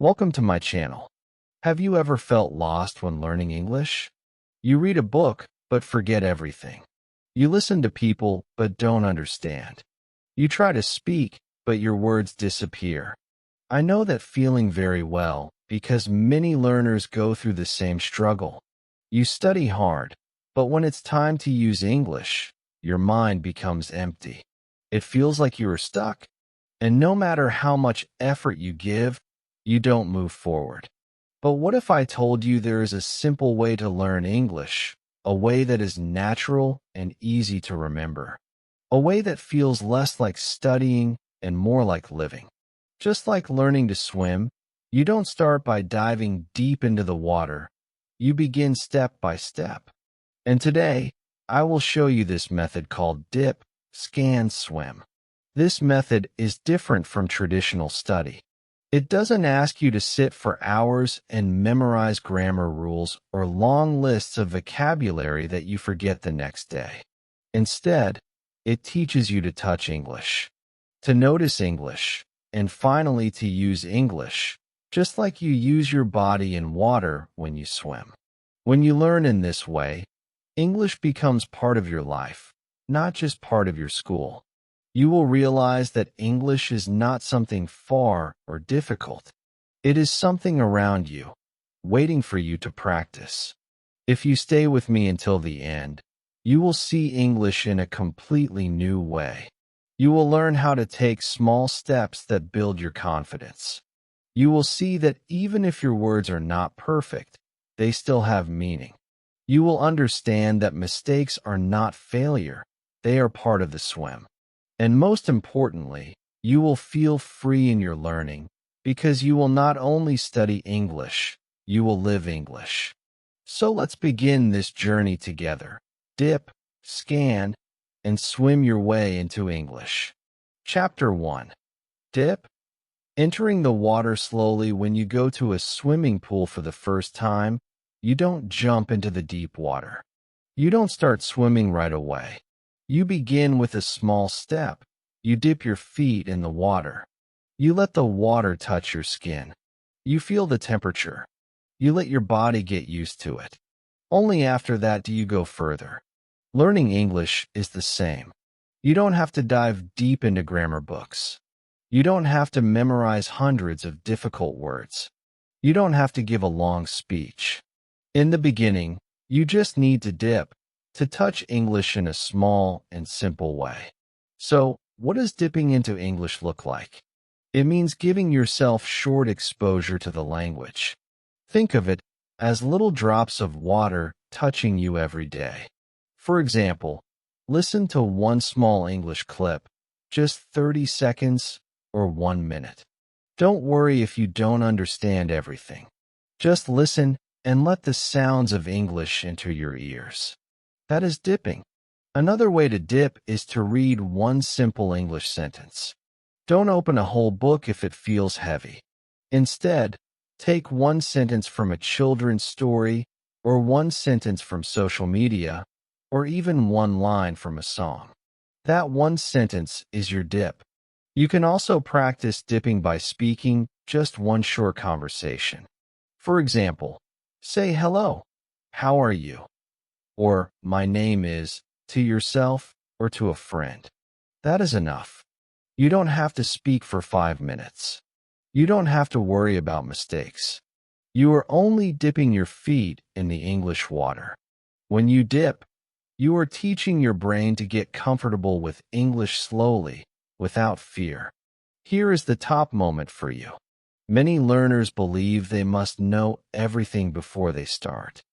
Welcome to my channel. Have you ever felt lost when learning English? You read a book, but forget everything. You listen to people, but don't understand. You try to speak, but your words disappear. I know that feeling very well because many learners go through the same struggle. You study hard, but when it's time to use English, your mind becomes empty. It feels like you are stuck, and no matter how much effort you give, you don't move forward. But what if I told you there is a simple way to learn English, a way that is natural and easy to remember, a way that feels less like studying and more like living? Just like learning to swim, you don't start by diving deep into the water. You begin step by step. And today, I will show you this method called dip, scan, swim. This method is different from traditional study. It doesn't ask you to sit for hours and memorize grammar rules or long lists of vocabulary that you forget the next day. Instead, it teaches you to touch English, to notice English, and finally to use English, just like you use your body in water when you swim. When you learn in this way, English becomes part of your life, not just part of your school. You will realize that English is not something far or difficult. It is something around you, waiting for you to practice. If you stay with me until the end, you will see English in a completely new way. You will learn how to take small steps that build your confidence. You will see that even if your words are not perfect, they still have meaning. You will understand that mistakes are not failure, they are part of the swim. And most importantly, you will feel free in your learning because you will not only study English, you will live English. So let's begin this journey together. Dip, scan, and swim your way into English. Chapter 1. Dip. Entering the water slowly. When you go to a swimming pool for the first time, you don't jump into the deep water. You don't start swimming right away. You begin with a small step. You dip your feet in the water. You let the water touch your skin. You feel the temperature. You let your body get used to it. Only after that do you go further. Learning English is the same. You don't have to dive deep into grammar books. You don't have to memorize hundreds of difficult words. You don't have to give a long speech. In the beginning, you just need to dip, to touch English in a small and simple way. So, what does dipping into English look like? It means giving yourself short exposure to the language. Think of it as little drops of water touching you every day. For example, listen to one small English clip, just 30 seconds or 1 minute. Don't worry if you don't understand everything. Just listen and let the sounds of English enter your ears. That is dipping. Another way to dip is to read one simple English sentence. Don't open a whole book if it feels heavy. Instead, take one sentence from a children's story, or one sentence from social media, or even one line from a song. That one sentence is your dip. You can also practice dipping by speaking just one short conversation. For example, say hello, how are you? Or my name is, to yourself or to a friend. That is enough. You don't have to speak for 5 minutes. You don't have to worry about mistakes. You are only dipping your feet in the English water. When you dip, you are teaching your brain to get comfortable with English slowly, without fear. Here is the top moment for you. Many learners believe they must know everything before they start.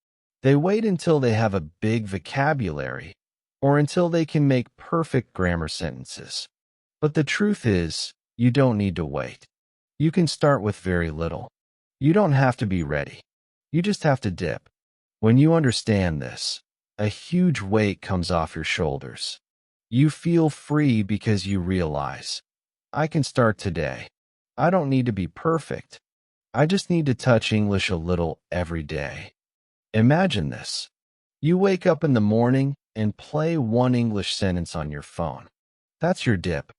They wait until they have a big vocabulary or until they can make perfect grammar sentences. But the truth is, you don't need to wait. You can start with very little. You don't have to be ready. You just have to dip. When you understand this, a huge weight comes off your shoulders. You feel free because you realize, I can start today. I don't need to be perfect. I just need to touch English a little every day. Imagine this. You wake up in the morning and play one English sentence on your phone. That's your dip.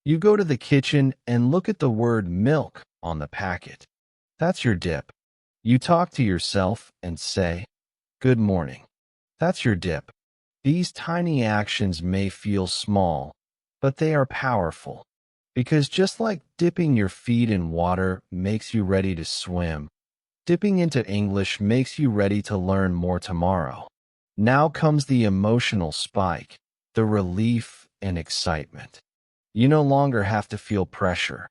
You go to the kitchen and look at the word milk on the packet. That's your dip. You talk to yourself and say, "Good morning." That's your dip. These tiny actions may feel small, but they are powerful. Because just like dipping your feet in water makes you ready to swim, dipping into English makes you ready to learn more tomorrow. Now comes the emotional spike, the relief and excitement. You no longer have to feel pressure.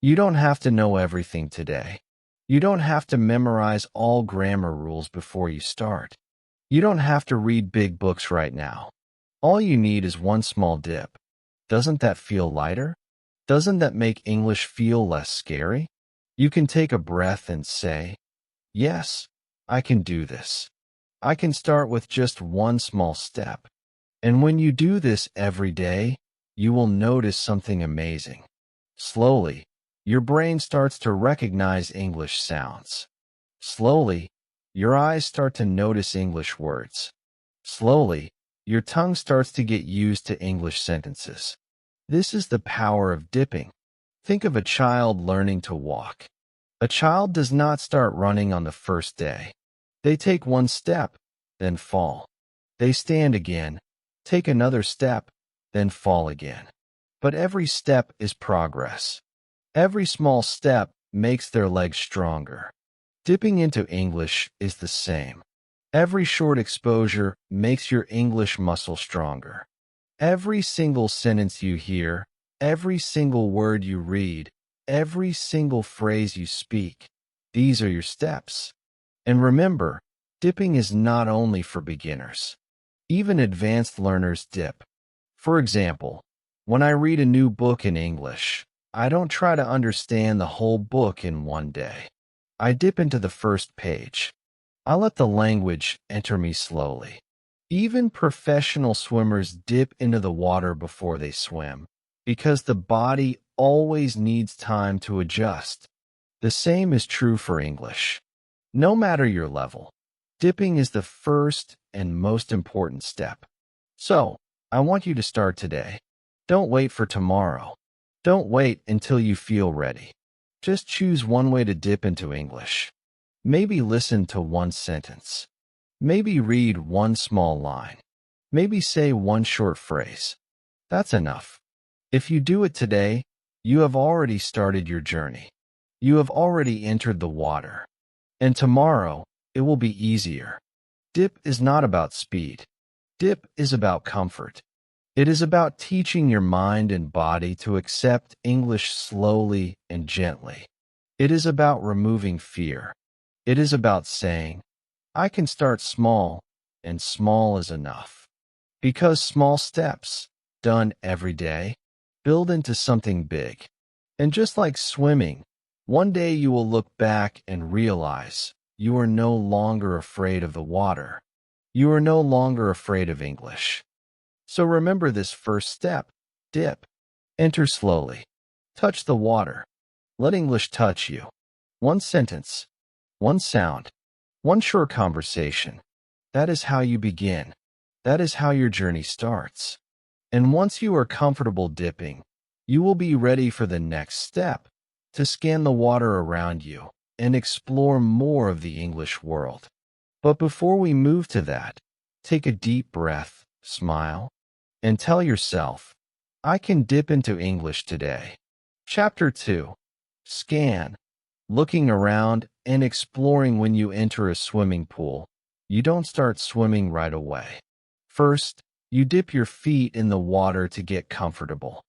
You don't have to know everything today. You don't have to memorize all grammar rules before you start. You don't have to read big books right now. All you need is one small dip. Doesn't that feel lighter? Doesn't that make English feel less scary? You can take a breath and say, "Yes, I can do this. I can start with just one small step." And when you do this every day, you will notice something amazing. Slowly, your brain starts to recognize English sounds. Slowly, your eyes start to notice English words. Slowly, your tongue starts to get used to English sentences. This is the power of dipping. Think of a child learning to walk. A child does not start running on the first day. They take one step, then fall. They stand again, take another step, then fall again. But every step is progress. Every small step makes their legs stronger. Dipping into English is the same. Every short exposure makes your English muscle stronger. Every single sentence you hear, every single word you read, every single phrase you speak, these are your steps. And remember, dipping is not only for beginners. Even advanced learners dip. For example, when I read a new book in English, I don't try to understand the whole book in one day. I dip into the first page. I let the language enter me slowly. Even professional swimmers dip into the water before they swim, because the body always needs time to adjust. The same is true for English. No matter your level, dipping is the first and most important step. So, I want you to start today. Don't wait for tomorrow. Don't wait until you feel ready. Just choose one way to dip into English. Maybe listen to one sentence. Maybe read one small line. Maybe say one short phrase. That's enough. If you do it today, you have already started your journey. You have already entered the water. And tomorrow, it will be easier. Dip is not about speed. Dip is about comfort. It is about teaching your mind and body to accept English slowly and gently. It is about removing fear. It is about saying, "I can start small, and small is enough." Because small steps, done every day, build into something big. And just like swimming, one day you will look back and realize you are no longer afraid of the water. You are no longer afraid of English. So remember this first step, dip. Enter slowly. Touch the water. Let English touch you. One sentence, one sound, one short conversation. That is how you begin. That is how your journey starts. And once you are comfortable dipping, you will be ready for the next step, to scan the water around you and explore more of the English world. But before we move to that, take a deep breath, smile, and tell yourself, "I can dip into English today." Chapter 2. Scan. Looking around and exploring. When you enter a swimming pool, you don't start swimming right away. First, you dip your feet in the water to get comfortable.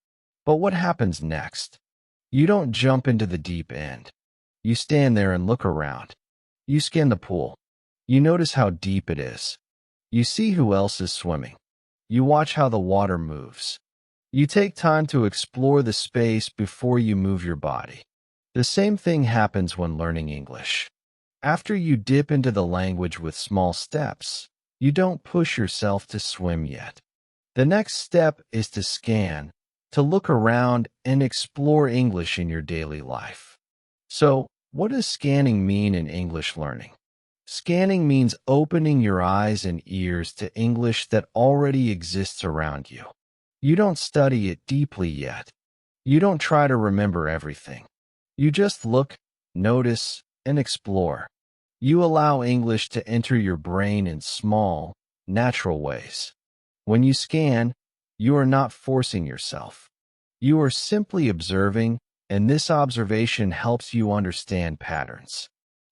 But what happens next? You don't jump into the deep end. You stand there and look around. You scan the pool. You notice how deep it is. You see who else is swimming. You watch how the water moves. You take time to explore the space before you move your body. The same thing happens when learning English. After you dip into the language with small steps, you don't push yourself to swim yet. The next step is to scan, to look around and explore English in your daily life. So, what does scanning mean in English learning? Scanning means opening your eyes and ears to English that already exists around you. You don't study it deeply yet. You don't try to remember everything. You just look, notice, and explore. You allow English to enter your brain in small, natural ways. When you scan, you are not forcing yourself. You are simply observing, and this observation helps you understand patterns.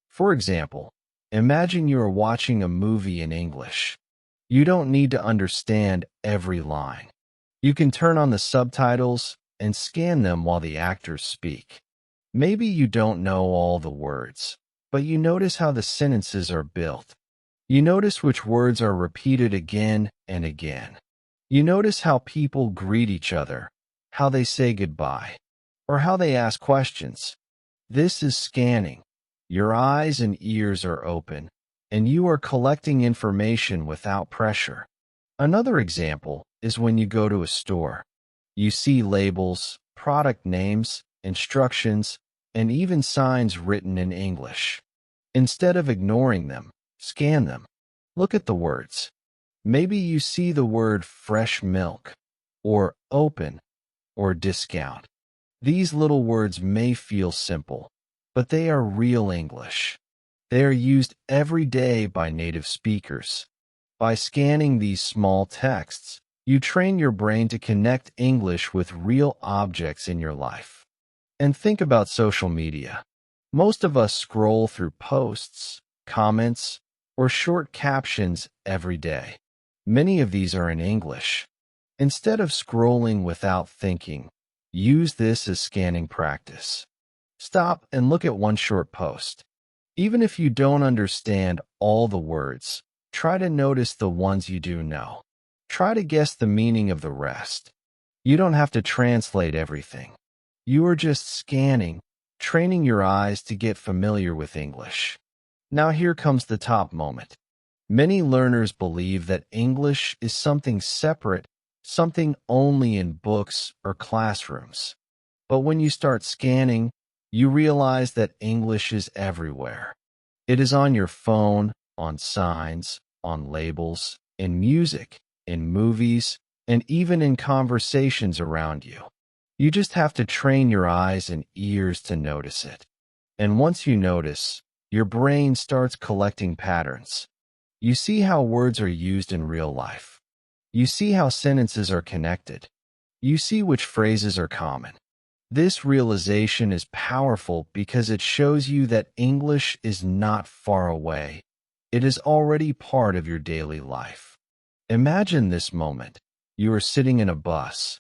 For example, imagine you are watching a movie in English. You don't need to understand every line. You can turn on the subtitles and scan them while the actors speak. Maybe you don't know all the words, but you notice how the sentences are built. You notice which words are repeated again and again. You notice how people greet each other, how they say goodbye, or how they ask questions. This is scanning. Your eyes and ears are open, and you are collecting information without pressure. Another example is when you go to a store. You see labels, product names, instructions, and even signs written in English. Instead of ignoring them, scan them. Look at the words. Maybe you see the word fresh milk, or open, or discount. These little words may feel simple, but they are real English. They are used every day by native speakers. By scanning these small texts, you train your brain to connect English with real objects in your life. And think about social media. Most of us scroll through posts, comments, or short captions every day. Many of these are in English. Instead of scrolling without thinking, use this as scanning practice. Stop and look at one short post. Even if you don't understand all the words, try to notice the ones you do know. Try to guess the meaning of the rest. You don't have to translate everything. You are just scanning, training your eyes to get familiar with English. Now here comes the top moment. Many learners believe that English is something separate, something only in books or classrooms. But when you start scanning, you realize that English is everywhere. It is on your phone, on signs, on labels, in music, in movies, and even in conversations around you. You just have to train your eyes and ears to notice it. And once you notice, your brain starts collecting patterns. You see how words are used in real life. You see how sentences are connected. You see which phrases are common. This realization is powerful because it shows you that English is not far away. It is already part of your daily life. Imagine this moment. You are sitting in a bus,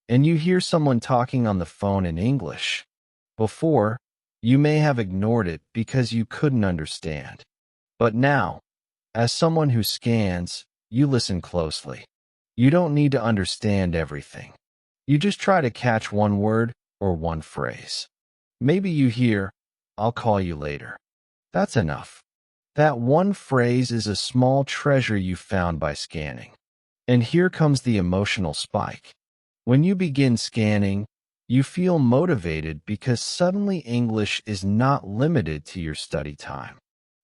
and you hear someone talking on the phone in English. Before, you may have ignored it because you couldn't understand. But now, as someone who scans, you listen closely. You don't need to understand everything. You just try to catch one word or one phrase. Maybe you hear, "I'll call you later." That's enough. That one phrase is a small treasure you found by scanning. And here comes the emotional spike. When you begin scanning, you feel motivated because suddenly English is not limited to your study time.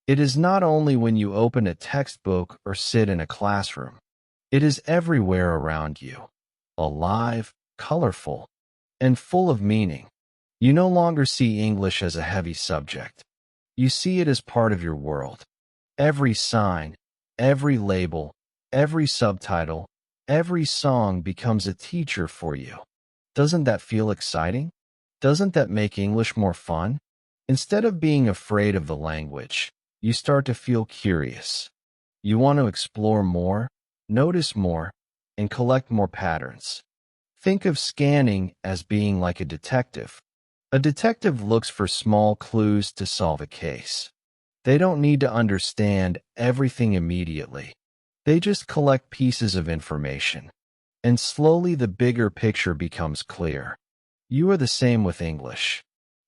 It is not only when you open a textbook or sit in a classroom. It is everywhere around you, alive, colorful, and full of meaning. You no longer see English as a heavy subject. You see it as part of your world. Every sign, every label, every subtitle, every song becomes a teacher for you. Doesn't that feel exciting? Doesn't that make English more fun? Instead of being afraid of the language, you start to feel curious. You want to explore more, notice more, and collect more patterns. Think of scanning as being like a detective. A detective looks for small clues to solve a case. They don't need to understand everything immediately. They just collect pieces of information. And slowly the bigger picture becomes clear. You are the same with English.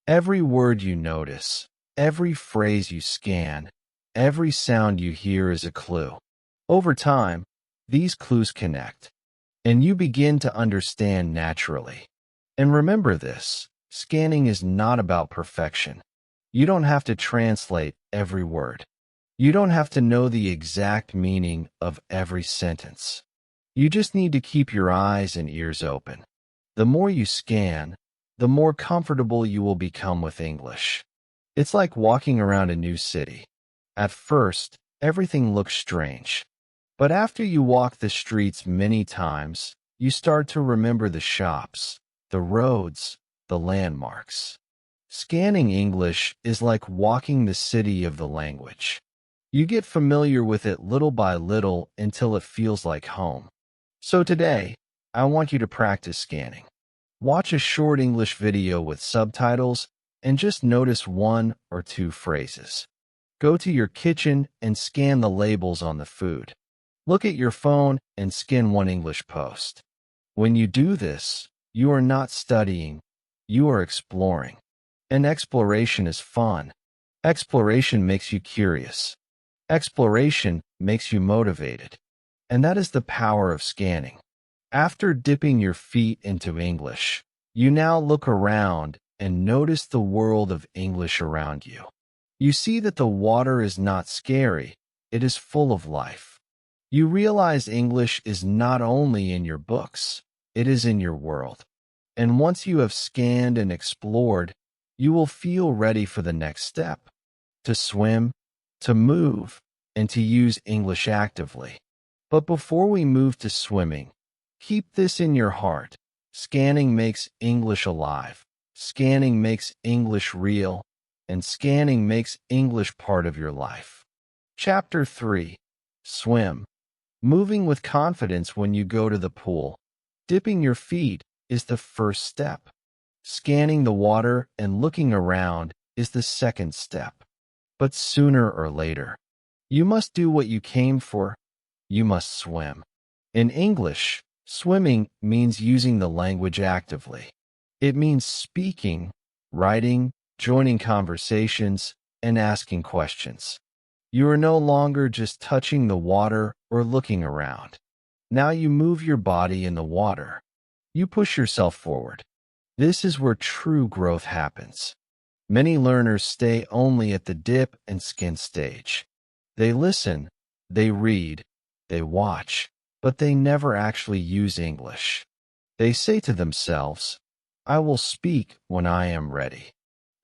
Every word you notice, every phrase you scan, every sound you hear is a clue. Over time, these clues connect, and you begin to understand naturally. And remember this, scanning is not about perfection. You don't have to translate every word. You don't have to know the exact meaning of every sentence. You just need to keep your eyes and ears open. The more you scan, the more comfortable you will become with English. It's like walking around a new city. At first, everything looks strange. But after you walk the streets many times, you start to remember the shops, the roads, the landmarks. Scanning English is like walking the city of the language. You get familiar with it little by little until it feels like home. So today, I want you to practice scanning. Watch a short English video with subtitles and just notice one or two phrases. Go to your kitchen and scan the labels on the food. Look at your phone and scan one English post. When you do this, you are not studying, you are exploring. And exploration is fun. Exploration makes you curious. Exploration makes you motivated. And that is the power of scanning. After dipping your feet into English, you now look around and notice the world of English around you. You see that the water is not scary, it is full of life. You realize English is not only in your books, it is in your world. And once you have scanned and explored, you will feel ready for the next step, to swim, to move, and to use English actively. But before we move to swimming, keep this in your heart. Scanning makes English alive. Scanning makes English real. And scanning makes English part of your life. Chapter 3. Swim. Moving with confidence when you go to the pool. Dipping your feet is the first step. Scanning the water and looking around is the second step. But sooner or later, you must do what you came for. You must swim. In English, swimming means using the language actively. It means speaking, writing, joining conversations, and asking questions. You are no longer just touching the water or looking around. Now you move your body in the water. You push yourself forward. This is where true growth happens. Many learners stay only at the dip and skin stage. They listen, they read, they watch, but they never actually use English. They say to themselves, "I will speak when I am ready."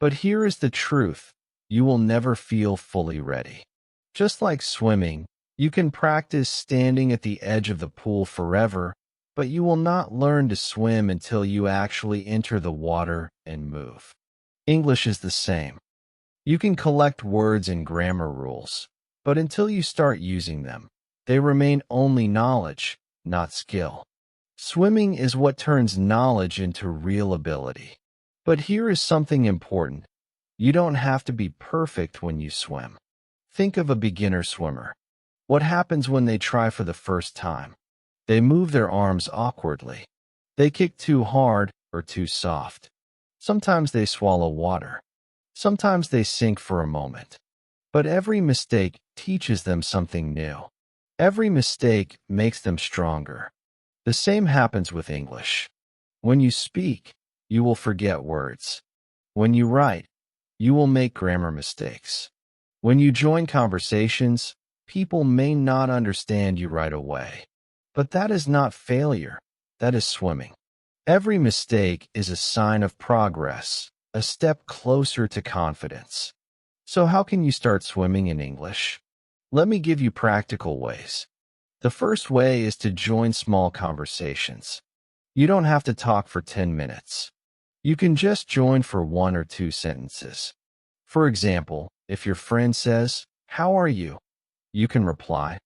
But here is the truth, you will never feel fully ready. Just like swimming, you can practice standing at the edge of the pool forever, but you will not learn to swim until you actually enter the water and move. English is the same. You can collect words and grammar rules, but until you start using them, they remain only knowledge, not skill. Swimming is what turns knowledge into real ability. But here is something important. You don't have to be perfect when you swim. Think of a beginner swimmer. What happens when they try for the first time? They move their arms awkwardly. They kick too hard or too soft. Sometimes they swallow water. Sometimes they sink for a moment. But every mistake teaches them something new. Every mistake makes them stronger. The same happens with English. When you speak, you will forget words. When you write, you will make grammar mistakes. When you join conversations, people may not understand you right away. But that is not failure, that is swimming. Every mistake is a sign of progress, a step closer to confidence. So how can you start swimming in English? Let me give you practical ways. The first way is to join small conversations. You don't have to talk for 10 minutes. You can just join for 1 or 2 sentences. For example, if your friend says, "How are you?" you can reply,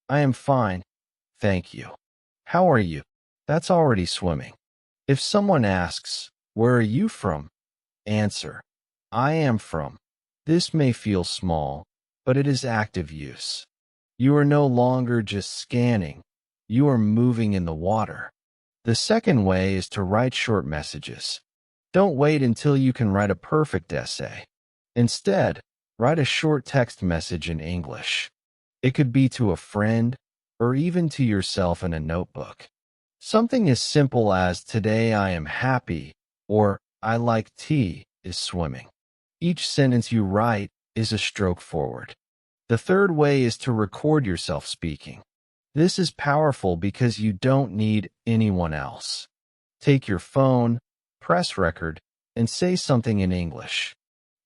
"I am fine, thank you." How are you? That's already swimming. If someone asks, "Where are you from?" answer, "I am from." This may feel small, but it is active use. You are no longer just scanning, you are moving in the water. The second way is to write short messages. Don't wait until you can write a perfect essay. Instead, write a short text message in English. It could be to a friend, or even to yourself in a notebook. Something as simple as "Today I am happy" or "I like tea" is swimming. Each sentence you write is a stroke forward. The third way is to record yourself speaking. This is powerful because you don't need anyone else. Take your phone, press record, and say something in English.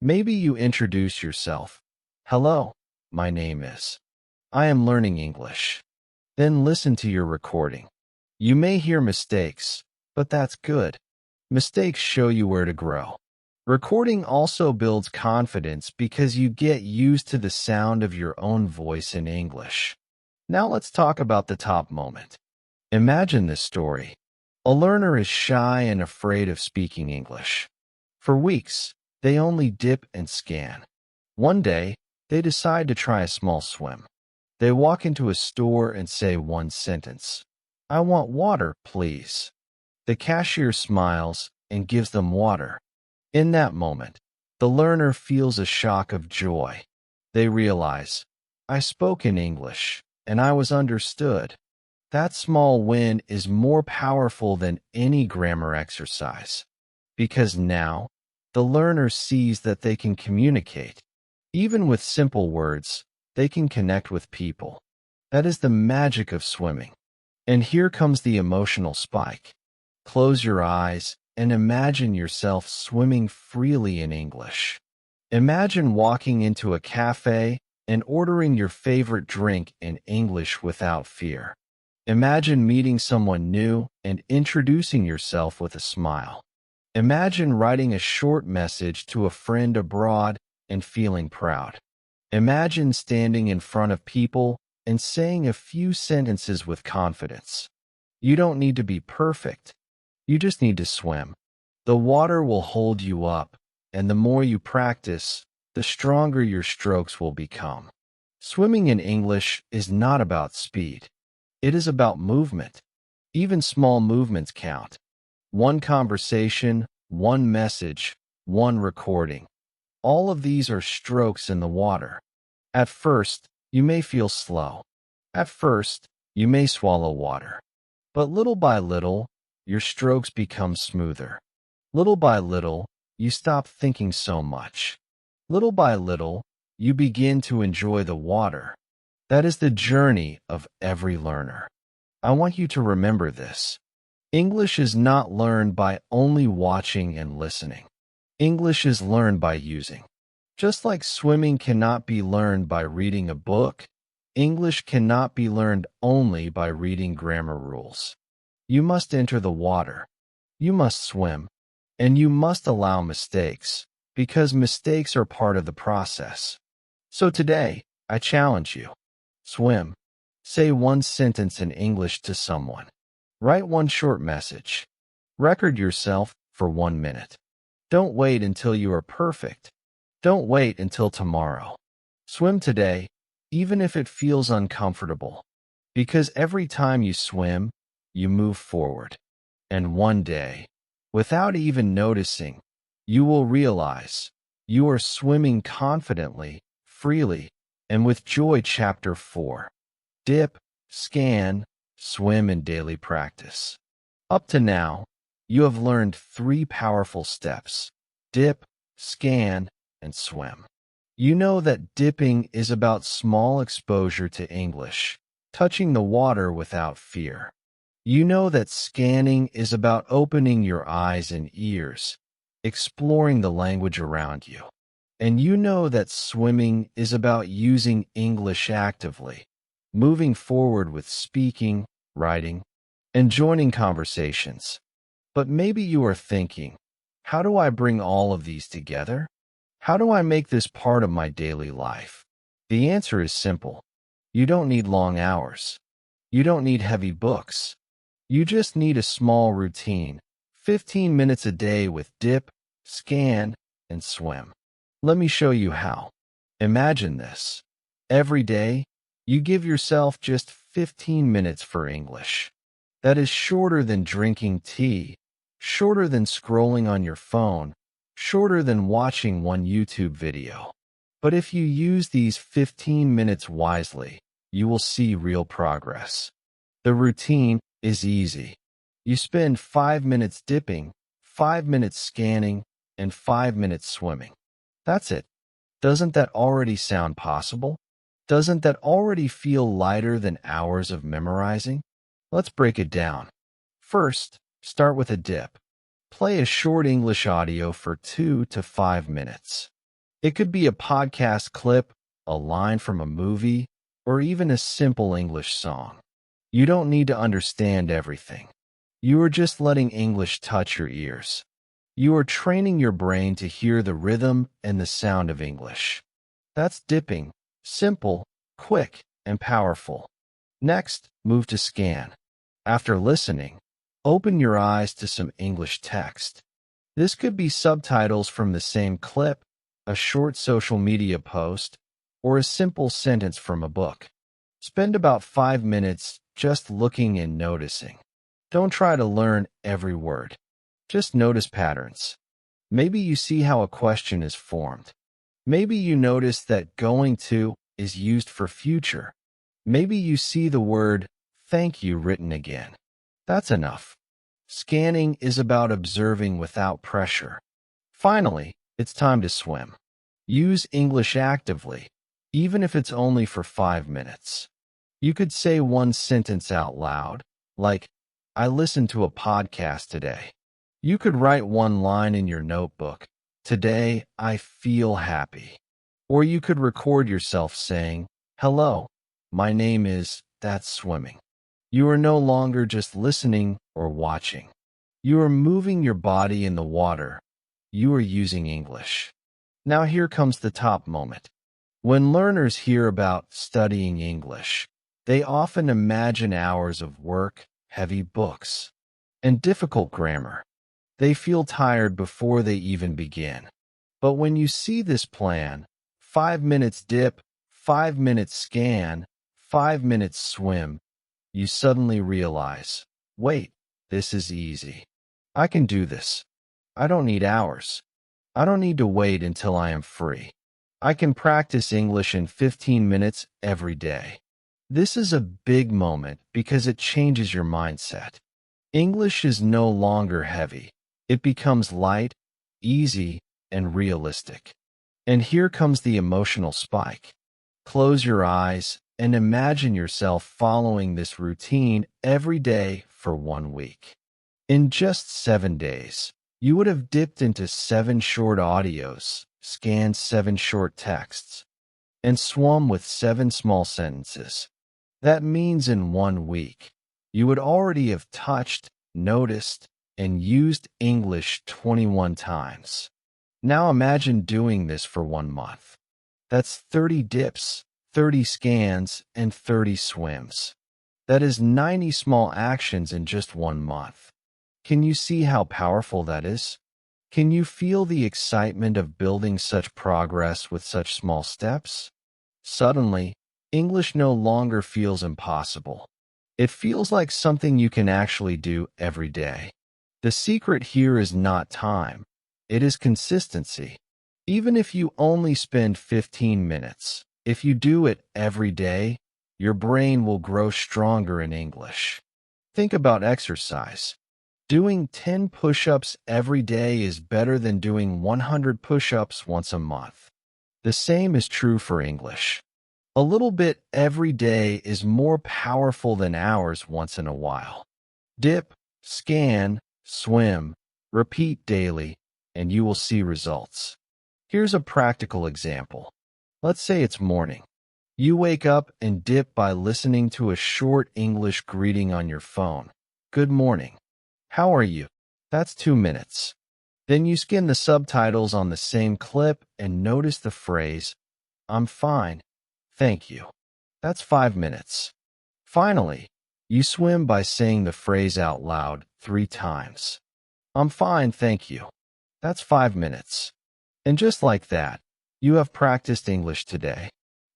Maybe you introduce yourself. Hello, my name is. I am learning English. Then listen to your recording. You may hear mistakes, but that's good. Mistakes show you where to grow. Recording also builds confidence because you get used to the sound of your own voice in English. Now let's talk about the top moment. Imagine this story. A learner is shy and afraid of speaking English. For weeks, they only dip and scan. One day, they decide to try a small swim. They walk into a store and say one sentence. I want water, please. The cashier smiles and gives them water. In that moment, the learner feels a shock of joy. They realize, I spoke in English, and I was understood. That small win is more powerful than any grammar exercise, because now, the learner sees that they can communicate. Even with simple words, they can connect with people. That is the magic of swimming. And here comes the emotional spike. Close your eyes and imagine yourself swimming freely in English. Imagine walking into a cafe and ordering your favorite drink in English without fear. Imagine meeting someone new and introducing yourself with a smile. Imagine writing a short message to a friend abroad and feeling proud. Imagine standing in front of people and saying a few sentences with confidence. You don't need to be perfect. You just need to swim. The water will hold you up, and the more you practice, the stronger your strokes will become. Swimming in English is not about speed. It is about movement. Even small movements count. One conversation, one message, one recording. All of these are strokes in the water. At first, you may feel slow. At first, you may swallow water. But little by little, your strokes become smoother. Little by little, you stop thinking so much. Little by little, you begin to enjoy the water. That is the journey of every learner. I want you to remember this. English is not learned by only watching and listening. English is learned by using. Just like swimming cannot be learned by reading a book, English cannot be learned only by reading grammar rules. You must enter the water. You must swim. And you must allow mistakes, because mistakes are part of the process. So today, I challenge you. Swim. Say one sentence in English to someone. Write one short message. Record yourself for 1 minute. Don't wait until you are perfect. Don't wait until tomorrow. Swim today, even if it feels uncomfortable. Because every time you swim, you move forward. And one day, without even noticing, you will realize you are swimming confidently, freely, and with joy. Chapter 4. Dip, scan, swim in daily practice. Up to now, you have learned 3 powerful steps: dip, scan, and swim. You know that dipping is about small exposure to English, touching the water without fear. You know that scanning is about opening your eyes and ears, exploring the language around you. And you know that swimming is about using English actively, moving forward with speaking, writing, and joining conversations. But maybe you are thinking, how do I bring all of these together? How do I make this part of my daily life? The answer is simple. You don't need long hours. You don't need heavy books. You just need a small routine, 15 minutes a day with dip, scan, and swim. Let me show you how. Imagine this. Every day, you give yourself just 15 minutes for English. That is shorter than drinking tea, shorter than scrolling on your phone, shorter than watching one YouTube video. But if you use these 15 minutes wisely, you will see real progress. The routine is easy. You spend 5 minutes dipping, 5 minutes scanning, and 5 minutes swimming. That's it. Doesn't that already sound possible? Doesn't that already feel lighter than hours of memorizing? Let's break it down. First, start with a dip. Play a short English audio for 2 to 5 minutes. It could be a podcast clip, a line from a movie, or even a simple English song. You don't need to understand everything. You are just letting English touch your ears. You are training your brain to hear the rhythm and the sound of English. That's dipping, simple, quick, and powerful. Next, move to scan. After listening, open your eyes to some English text. This could be subtitles from the same clip, a short social media post, or a simple sentence from a book. Spend about 5 minutes just looking and noticing. Don't try to learn every word. Just notice patterns. Maybe you see how a question is formed. Maybe you notice that going to is used for future. Maybe you see the word thank you written again. That's enough. Scanning is about observing without pressure. Finally, it's time to swim. Use English actively, even if it's only for 5 minutes. You could say one sentence out loud, like, I listened to a podcast today. You could write one line in your notebook, today I feel happy. Or you could record yourself saying, hello, my name is, that's swimming. You are no longer just listening or watching. You are moving your body in the water. You are using English. Now here comes the top moment. When learners hear about studying English, they often imagine hours of work, heavy books, and difficult grammar. They feel tired before they even begin. But when you see this plan, 5 minutes dip, 5 minutes scan, 5 minutes swim, you suddenly realize, wait, this is easy. I can do this. I don't need hours. I don't need to wait until I am free. I can practice English in 15 minutes every day. This is a big moment because it changes your mindset. English is no longer heavy. It becomes light, easy, and realistic. And here comes the emotional spike. Close your eyes and imagine yourself following this routine every day for 1 week. In just 7 days, you would have dipped into 7 short audios, scanned 7 short texts, and swum with 7 small sentences. That means in 1 week, you would already have touched, noticed, and used English 21 times. Now imagine doing this for 1 month. That's 30 dips, 30 scans, and 30 swims. That is 90 small actions in just 1 month. Can you see how powerful that is? Can you feel the excitement of building such progress with such small steps? Suddenly, English no longer feels impossible. It feels like something you can actually do every day. The secret here is not time. It is consistency. Even if you only spend 15 minutes, if you do it every day, your brain will grow stronger in English. Think about exercise. Doing 10 push-ups every day is better than doing 100 push-ups once a month. The same is true for English. A little bit every day is more powerful than hours once in a while. Dip, scan, swim, repeat daily, and you will see results. Here's a practical example. Let's say it's morning. You wake up and dip by listening to a short English greeting on your phone. Good morning. How are you? That's 2 minutes. Then you skim the subtitles on the same clip and notice the phrase, I'm fine. Thank you. That's 5 minutes. Finally, you swim by saying the phrase out loud 3 times. I'm fine, thank you. That's 5 minutes. And just like that, you have practiced English today.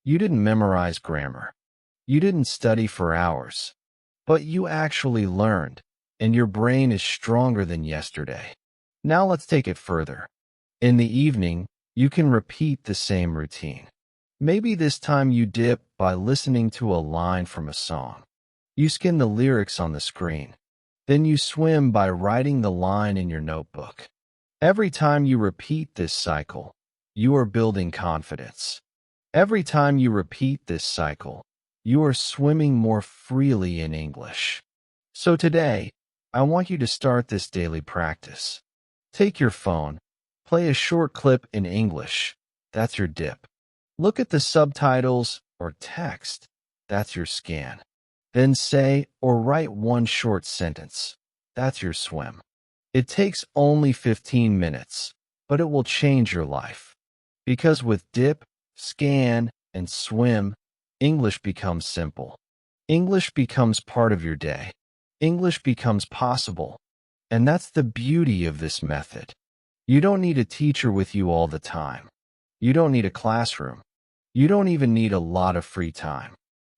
You didn't memorize grammar. You didn't study for hours. But you actually learned, and your brain is stronger than yesterday. Now let's take it further. In the evening, you can repeat the same routine. Maybe this time you dip by listening to a line from a song. You skim the lyrics on the screen. Then you swim by writing the line in your notebook. Every time you repeat this cycle, you are building confidence. Every time you repeat this cycle, you are swimming more freely in English. So today, I want you to start this daily practice. Take your phone, play a short clip in English, That's your dip. Look at the subtitles or text. That's your scan. Then say or write one short sentence. That's your swim. It takes only 15 minutes, but it will change your life. Because with dip, scan, and swim, English becomes simple. English becomes part of your day. English becomes possible. And that's the beauty of this method. You don't need a teacher with you all the time. You don't need a classroom. You don't even need a lot of free time.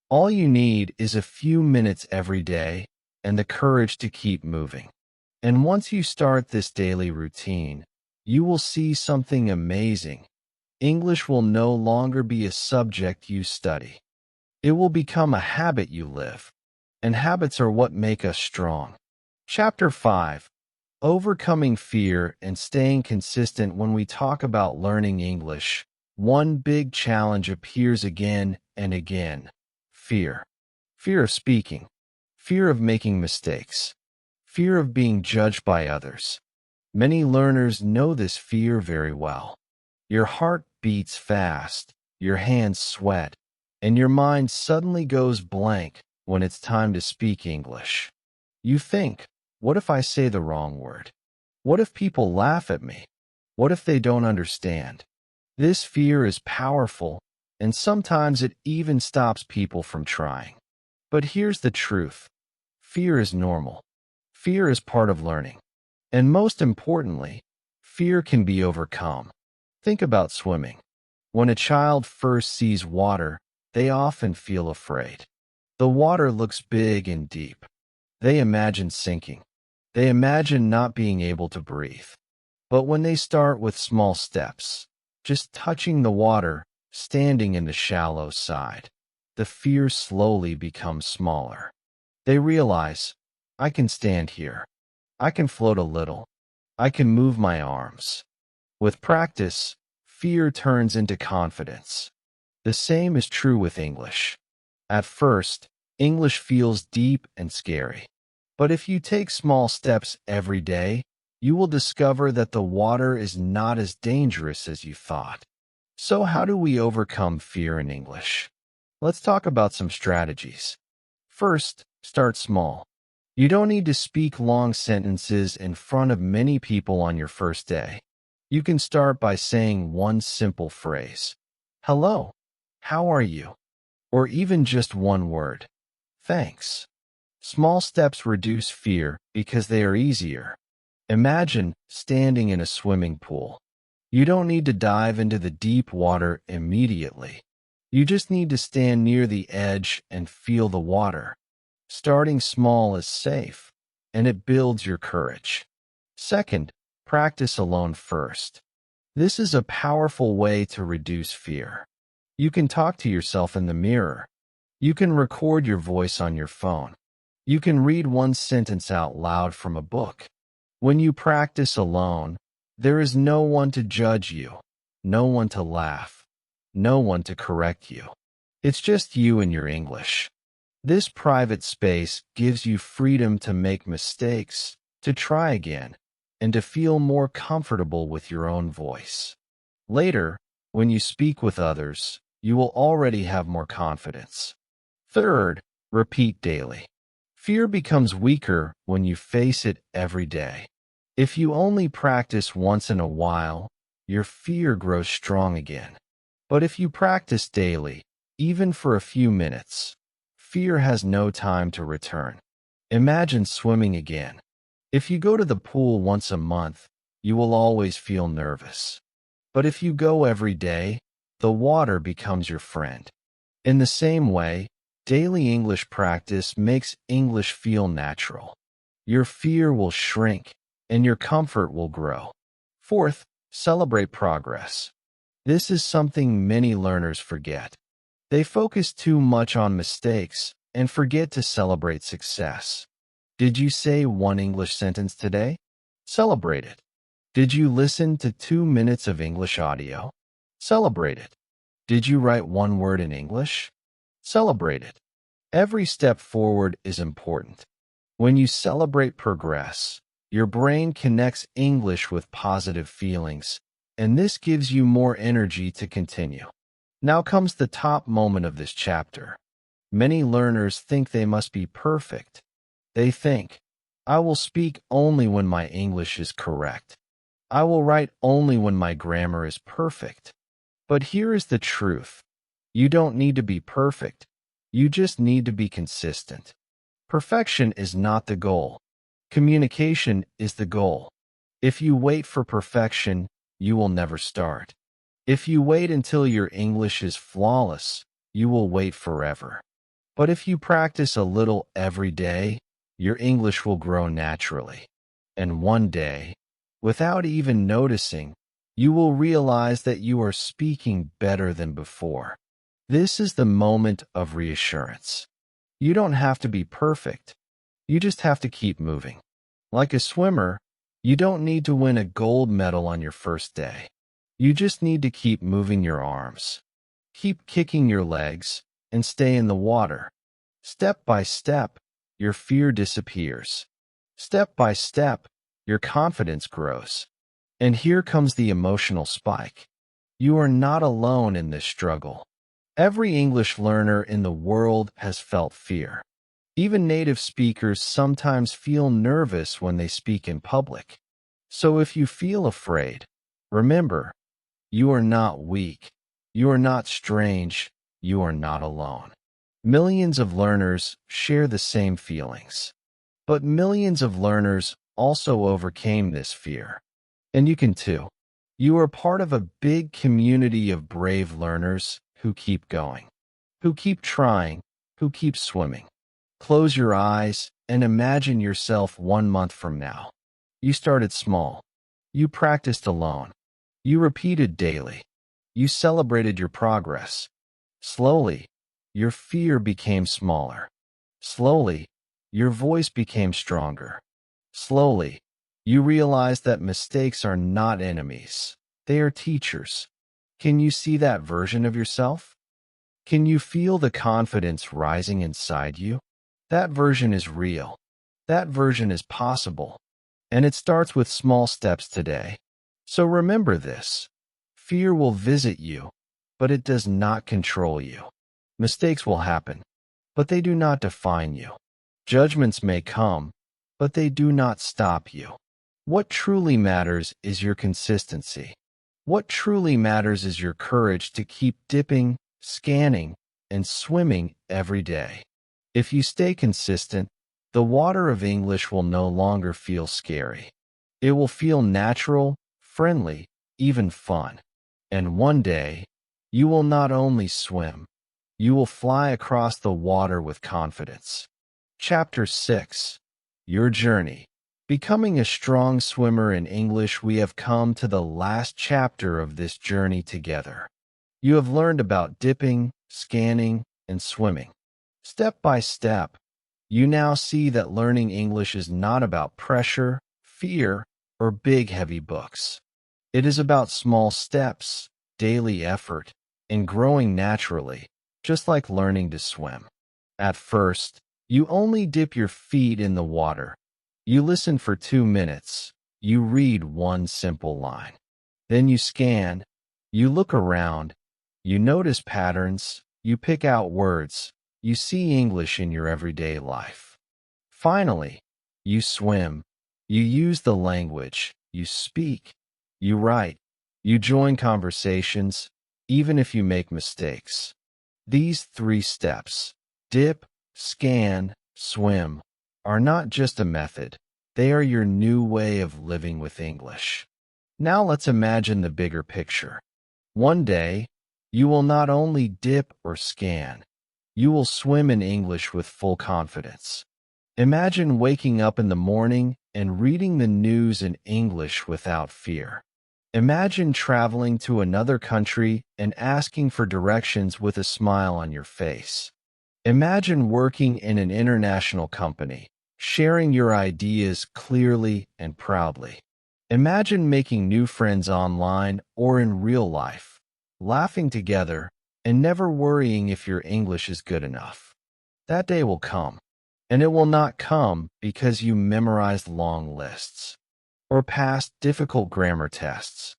All you need is a few minutes every day and the courage to keep moving. And once you start this daily routine, you will see something amazing. English will no longer be a subject you study. It will become a habit you live. And habits are what make us strong. Chapter 5. Overcoming fear and staying consistent. When we talk about learning English, one big challenge appears again and again. Fear. Fear of speaking. Fear of making mistakes. Fear of being judged by others. Many learners know this fear very well. Your heart beats fast, your hands sweat, and your mind suddenly goes blank when it's time to speak English. You think, what if I say the wrong word? What if people laugh at me? What if they don't understand? This fear is powerful, and sometimes it even stops people from trying. But here's the truth. Fear is normal. Fear is part of learning. And most importantly, fear can be overcome. Think about swimming. When a child first sees water, they often feel afraid. The water looks big and deep. They imagine sinking. They imagine not being able to breathe. But when they start with small steps, just touching the water, standing in the shallow side, the fear slowly becomes smaller. They realize, I can stand here. I can float a little. I can move my arms. With practice, fear turns into confidence. The same is true with English. At first, English feels deep and scary. But if you take small steps every day, you will discover that the water is not as dangerous as you thought. So how do we overcome fear in English? Let's talk about some strategies. First, start small. You don't need to speak long sentences in front of many people on your first day. You can start by saying one simple phrase. Hello, how are you? Or even just one word. Thanks. Small steps reduce fear because they are easier. Imagine standing in a swimming pool. You don't need to dive into the deep water immediately. You just need to stand near the edge and feel the water. Starting small is safe, and it builds your courage. Second, practice alone first. This is a powerful way to reduce fear. You can talk to yourself in the mirror. You can record your voice on your phone. You can read one sentence out loud from a book. When you practice alone, there is no one to judge you, no one to laugh, no one to correct you. It's just you and your English. This private space gives you freedom to make mistakes, to try again, and to feel more comfortable with your own voice. Later, when you speak with others, you will already have more confidence. Third, repeat daily. Fear becomes weaker when you face it every day. If you only practice once in a while, your fear grows strong again. But if you practice daily, even for a few minutes, fear has no time to return. Imagine swimming again. If you go to the pool once a month, you will always feel nervous. But if you go every day, the water becomes your friend. In the same way, daily English practice makes English feel natural. Your fear will shrink, and your comfort will grow. Fourth, celebrate progress. This is something many learners forget. They focus too much on mistakes and forget to celebrate success. Did you say one English sentence today? Celebrate it. Did you listen to 2 minutes of English audio? Celebrate it. Did you write one word in English? Celebrate it. Every step forward is important. When you celebrate progress, your brain connects English with positive feelings, and this gives you more energy to continue. Now comes the top moment of this chapter. Many learners think they must be perfect. They think, I will speak only when my English is correct. I will write only when my grammar is perfect. But here is the truth. You don't need to be perfect. You just need to be consistent. Perfection is not the goal. Communication is the goal. If you wait for perfection, you will never start. If you wait until your English is flawless, you will wait forever. But if you practice a little every day, your English will grow naturally. And one day, without even noticing, you will realize that you are speaking better than before. This is the moment of reassurance. You don't have to be perfect. You just have to keep moving. Like a swimmer, you don't need to win a gold medal on your first day. You just need to keep moving your arms. Keep kicking your legs and stay in the water. Step by step, your fear disappears. Step by step, your confidence grows. And here comes the emotional spike. You are not alone in this struggle. Every English learner in the world has felt fear. Even native speakers sometimes feel nervous when they speak in public. So if you feel afraid, remember, you are not weak. You are not strange. You are not alone. Millions of learners share the same feelings. But millions of learners also overcame this fear. And you can too. You are part of a big community of brave learners who keep going, who keep trying, who keep swimming. Close your eyes and imagine yourself 1 month from now. You started small. You practiced alone. You repeated daily. You celebrated your progress. Slowly, your fear became smaller. Slowly, your voice became stronger. Slowly, you realized that mistakes are not enemies. They are teachers. Can you see that version of yourself? Can you feel the confidence rising inside you? That version is real. That version is possible. And it starts with small steps today. So remember this. Fear will visit you, but it does not control you. Mistakes will happen, but they do not define you. Judgments may come, but they do not stop you. What truly matters is your consistency. What truly matters is your courage to keep dipping, scanning, and swimming every day. If you stay consistent, the water of English will no longer feel scary. It will feel natural, friendly, even fun. And one day, you will not only swim, you will fly across the water with confidence. Chapter 6. Your Journey. Becoming a strong swimmer in English, we have come to the last chapter of this journey together. You have learned about dipping, scanning, and swimming. Step by step, you now see that learning English is not about pressure, fear, or big heavy books. It is about small steps, daily effort, and growing naturally, just like learning to swim. At first, you only dip your feet in the water. You listen for 2 minutes. You read one simple line. Then you scan. You look around. You notice patterns. You pick out words. You see English in your everyday life. Finally, you swim. You use the language. You speak. You write. You join conversations, even if you make mistakes. These 3 steps, dip, scan, swim, are not just a method. They are your new way of living with English. Now let's imagine the bigger picture. One day, you will not only dip or scan, you will swim in English with full confidence. Imagine waking up in the morning and reading the news in English without fear. Imagine traveling to another country and asking for directions with a smile on your face. Imagine working in an international company, sharing your ideas clearly and proudly. Imagine making new friends online or in real life, laughing together, and never worrying if your English is good enough. That day will come, and it will not come because you memorized long lists or passed difficult grammar tests.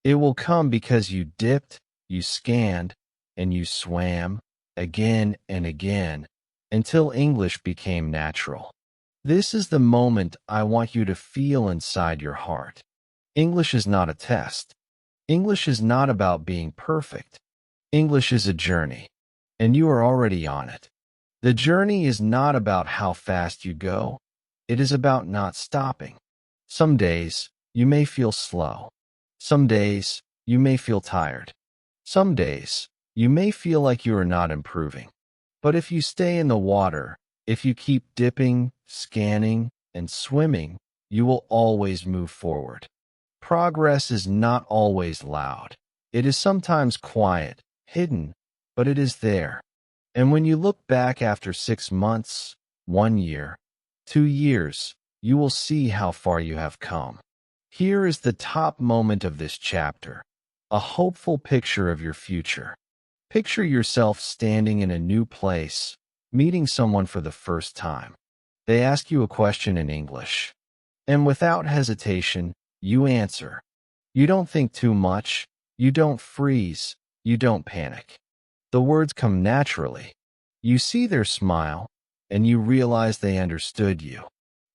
It will come because you dipped, you scanned, and you swam again and again until English became natural. This is the moment I want you to feel inside your heart. English is not a test. English is not about being perfect. English is a journey, and you are already on it. The journey is not about how fast you go. It is about not stopping. Some days, you may feel slow. Some days, you may feel tired. Some days, you may feel like you are not improving. But if you stay in the water, if you keep dipping, scanning, and swimming, you will always move forward. Progress is not always loud. It is sometimes quiet, hidden, but it is there. And when you look back after 6 months, 1 year, 2 years, you will see how far you have come. Here is the top moment of this chapter, a hopeful picture of your future. Picture yourself standing in a new place, meeting someone for the first time. They ask you a question in English, and without hesitation, you answer. You don't think too much, you don't freeze, you don't panic. The words come naturally. You see their smile, and you realize they understood you.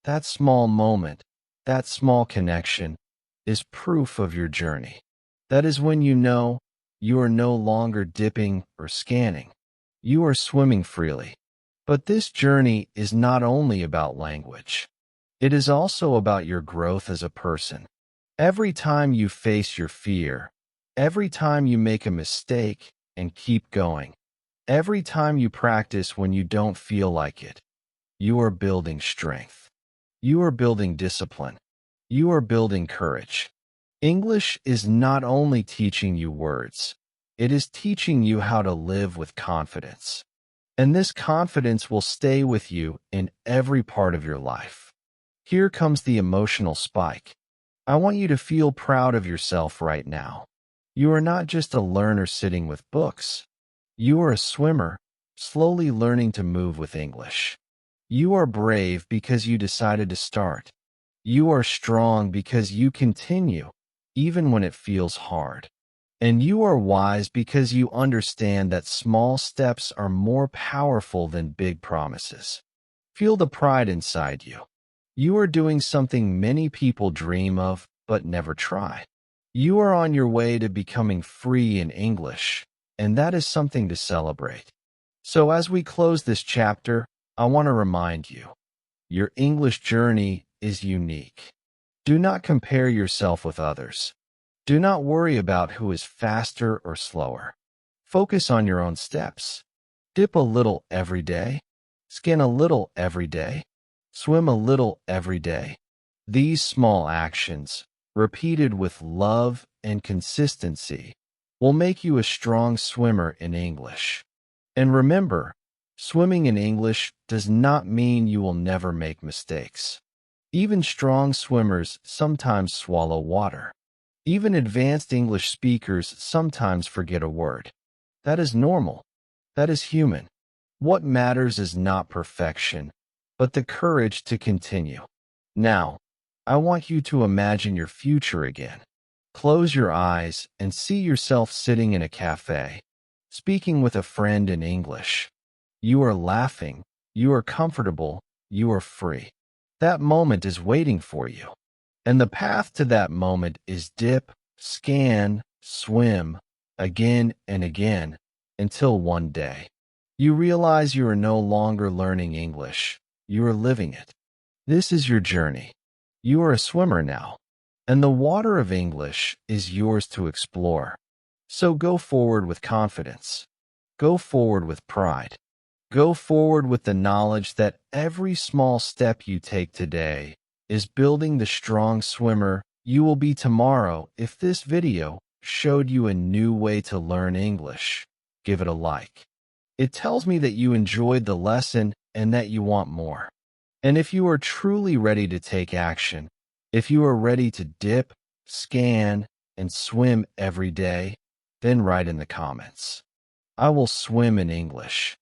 That small moment, that small connection, is proof of your journey. That is when you know you are no longer dipping or scanning. You are swimming freely. But this journey is not only about language. It is also about your growth as a person. Every time you face your fear, every time you make a mistake and keep going, every time you practice when you don't feel like it, you are building strength. You are building discipline. You are building courage. English is not only teaching you words, it is teaching you how to live with confidence. And this confidence will stay with you in every part of your life. Here comes the emotional spike. I want you to feel proud of yourself right now. You are not just a learner sitting with books. You are a swimmer, slowly learning to move with English. You are brave because you decided to start. You are strong because you continue, even when it feels hard. And you are wise because you understand that small steps are more powerful than big promises. Feel the pride inside you. You are doing something many people dream of but never try. You are on your way to becoming free in English, and that is something to celebrate. So as we close this chapter, I want to remind you, your English journey is unique. Do not compare yourself with others. Do not worry about who is faster or slower. Focus on your own steps. Dip a little every day. Skin a little every day. Swim a little every day. These small actions, repeated with love and consistency, will make you a strong swimmer in English. And remember, swimming in English does not mean you will never make mistakes. Even strong swimmers sometimes swallow water. Even advanced English speakers sometimes forget a word. That is normal. That is human. What matters is not perfection, but the courage to continue. Now, I want you to imagine your future again. Close your eyes and see yourself sitting in a cafe, speaking with a friend in English. You are laughing, you are comfortable, you are free. That moment is waiting for you. And the path to that moment is dip, scan, swim, again and again, until one day you realize you are no longer learning English, you are living it. This is your journey. You are a swimmer now, and the water of English is yours to explore. So go forward with confidence. Go forward with pride. Go forward with the knowledge that every small step you take today is building the strong swimmer you will be tomorrow. If this video showed you a new way to learn English, give it a like. It tells me that you enjoyed the lesson and that you want more. And if you are truly ready to take action, if you are ready to dip, scan, and swim every day, then write in the comments, "I will swim in English."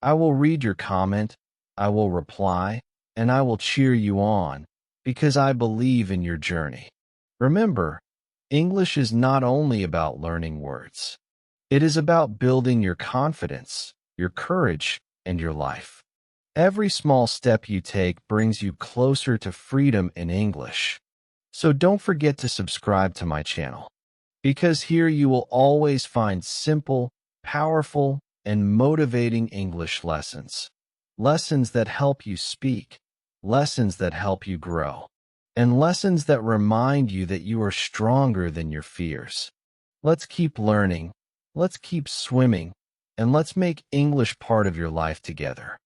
I will read your comment, I will reply, and I will cheer you on because I believe in your journey. Remember, English is not only about learning words. It is about building your confidence, your courage, and your life. Every small step you take brings you closer to freedom in English. So don't forget to subscribe to my channel, because here you will always find simple, powerful, and motivating English lessons. Lessons that help you speak, lessons that help you grow, and lessons that remind you that you are stronger than your fears. Let's keep learning, let's keep swimming, and let's make English part of your life together.